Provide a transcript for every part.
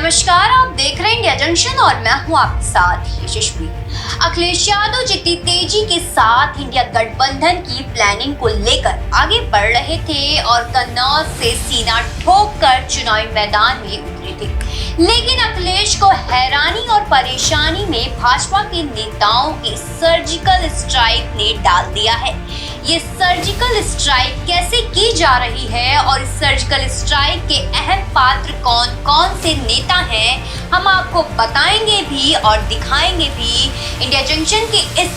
नमस्कार, आप देख रहे हैं इंडिया जंक्शन और मैं हूं आपके साथ यशस्वी। अखिलेश यादव जितनी तेजी के साथ इंडिया गठबंधन की प्लानिंग को लेकर आगे बढ़ रहे थे और कन्नौज से सीना ठोक कर चुनावी मैदान में उतरे थे, लेकिन अखिलेश को हैरानी और परेशानी में भाजपा के नेताओं के सर्जिकल स्ट्राइक ने डाल दिया है। ये सर्जिकल स्ट्राइक कैसे की जा रही है और इस सर्जिकल स्ट्राइक के अहम पात्र कौन कौन से नेता हैं, हम आपको बताएंगे भी और दिखाएंगे भी। इंडिया जंक्शन की इस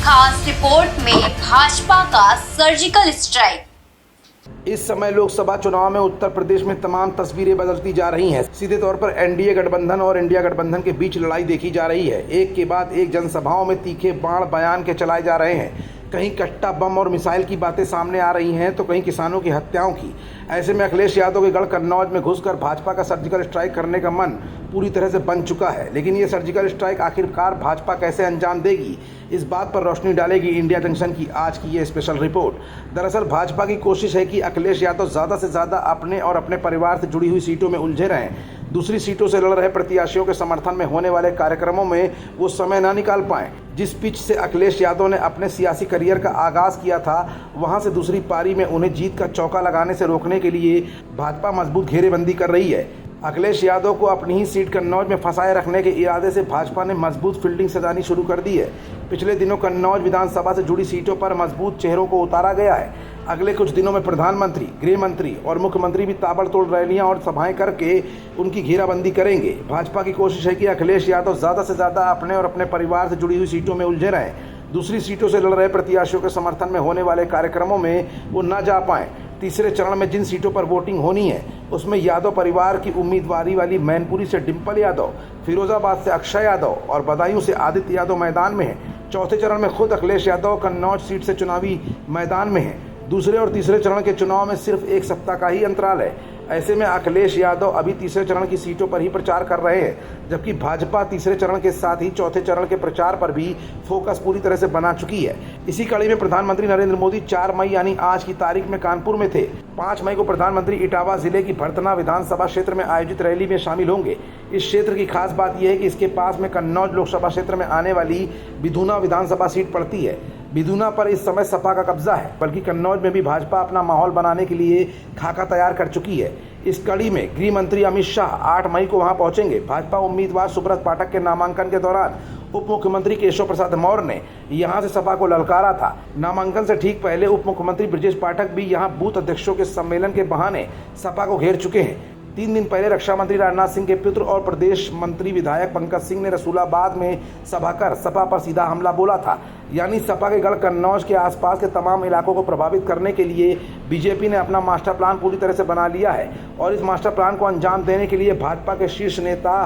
खास रिपोर्ट में भाजपा का सर्जिकल स्ट्राइक। इस समय लोकसभा चुनाव में उत्तर प्रदेश में तमाम तस्वीरें बदलती जा रही हैं। सीधे तौर पर एनडीए गठबंधन और इंडिया गठबंधन के बीच लड़ाई देखी जा रही है। एक के बाद एक जनसभाओं में तीखे बाण बयान के चलाए जा रहे हैं। कहीं कट्टा बम और मिसाइल की बातें सामने आ रही हैं तो कहीं किसानों की हत्याओं की। ऐसे में अखिलेश यादव के गढ़ कन्नौज में घुसकर भाजपा का सर्जिकल स्ट्राइक करने का मन पूरी तरह से बन चुका है। लेकिन ये सर्जिकल स्ट्राइक आखिरकार भाजपा कैसे अंजाम देगी, इस बात पर रोशनी डालेगी इंडिया जंक्शन की आज की ये स्पेशल रिपोर्ट। दरअसल भाजपा की कोशिश है कि अखिलेश यादव ज़्यादा से ज़्यादा अपने और अपने परिवार से जुड़ी हुई सीटों में उलझे रहें। दूसरी सीटों से लड़ रहे प्रत्याशियों के समर्थन में होने वाले कार्यक्रमों में वो समय ना निकाल पाएं। जिस पिच से अखिलेश यादव ने अपने सियासी करियर का आगाज किया था, वहां से दूसरी पारी में उन्हें जीत का चौका लगाने से रोकने के लिए भाजपा मजबूत घेरेबंदी कर रही है। अखिलेश यादव को अपनी ही सीट कन्नौज में फंसाए रखने के इरादे से भाजपा ने मजबूत फील्डिंग सजानी शुरू कर दी है। पिछले दिनों कन्नौज विधानसभा से जुड़ी सीटों पर मजबूत चेहरों को उतारा गया है। अगले कुछ दिनों में प्रधानमंत्री, गृह मंत्री और मुख्यमंत्री भी ताबड़तोड़ रैलियां और सभाएं करके उनकी घेराबंदी करेंगे। भाजपा की कोशिश है कि अखिलेश यादव ज़्यादा से ज़्यादा अपने और अपने परिवार से जुड़ी हुई सीटों में उलझे रहें। दूसरी सीटों से लड़ रहे प्रत्याशियों के समर्थन में होने वाले कार्यक्रमों में वो न जा पाएं। तीसरे चरण में जिन सीटों पर वोटिंग होनी है उसमें यादव परिवार की उम्मीदवारी वाली मैनपुरी से डिंपल यादव, फिरोजाबाद से अक्षय यादव और बदायूं से आदित्य यादव मैदान में हैं। चौथे चरण में खुद अखिलेश यादव कन्नौज सीट से चुनावी मैदान में हैं। दूसरे और तीसरे चरण के चुनाव में सिर्फ एक सप्ताह का ही अंतराल है। ऐसे में अखिलेश यादव अभी तीसरे चरण की सीटों पर ही प्रचार कर रहे हैं, जबकि भाजपा तीसरे चरण के साथ ही चौथे चरण के प्रचार पर भी फोकस पूरी तरह से बना चुकी है। इसी कड़ी में प्रधानमंत्री नरेंद्र मोदी 4 मई यानी आज की तारीख में कानपुर में थे। 5 मई को प्रधानमंत्री इटावा जिले की भरतना विधानसभा क्षेत्र में आयोजित रैली में शामिल होंगे। इस क्षेत्र की खास बात यह है कि इसके पास में कन्नौज लोकसभा क्षेत्र में आने वाली बिधूना विधानसभा सीट पड़ती है। बिधूना पर इस समय सपा का कब्जा है, बल्कि कन्नौज में भी भाजपा अपना माहौल बनाने के लिए खाका तैयार कर चुकी है। इस कड़ी में गृह मंत्री अमित शाह 8 मई को वहां पहुंचेंगे। भाजपा उम्मीदवार सुब्रत पाठक के नामांकन के दौरान उप मुख्यमंत्री केशव प्रसाद मौर्य ने यहां से सपा को ललकारा था। नामांकन से ठीक पहले उप मुख्यमंत्री ब्रजेश पाठक भी यहां बूथ अध्यक्षों के सम्मेलन के बहाने सपा को घेर चुके हैं। 3 दिन पहले रक्षा मंत्री राजनाथ सिंह के पुत्र और प्रदेश मंत्री विधायक पंकज सिंह ने रसूलाबाद में सभा कर सपा पर सीधा हमला बोला था। यानी सपा के गढ़ कन्नौज के आसपास के तमाम इलाकों को प्रभावित करने के लिए बीजेपी ने अपना मास्टर प्लान पूरी तरह से बना लिया है और इस मास्टर प्लान को अंजाम देने के लिए भाजपा के शीर्ष नेता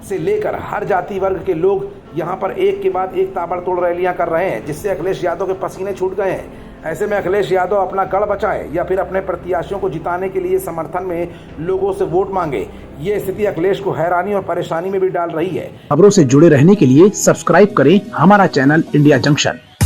से लेकर हर जाति वर्ग के लोग यहाँ पर एक के बाद एक ताबड़तोड़ रैलियां कर रहे हैं, जिससे अखिलेश यादव के पसीने छूट गए हैं। ऐसे में अखिलेश यादव अपना गढ़ बचाएं या फिर अपने प्रत्याशियों को जिताने के लिए समर्थन में लोगों से वोट मांगे, ये स्थिति अखिलेश को हैरानी और परेशानी में भी डाल रही है। खबरों से जुड़े रहने के लिए सब्सक्राइब करें हमारा चैनल इंडिया जंक्शन।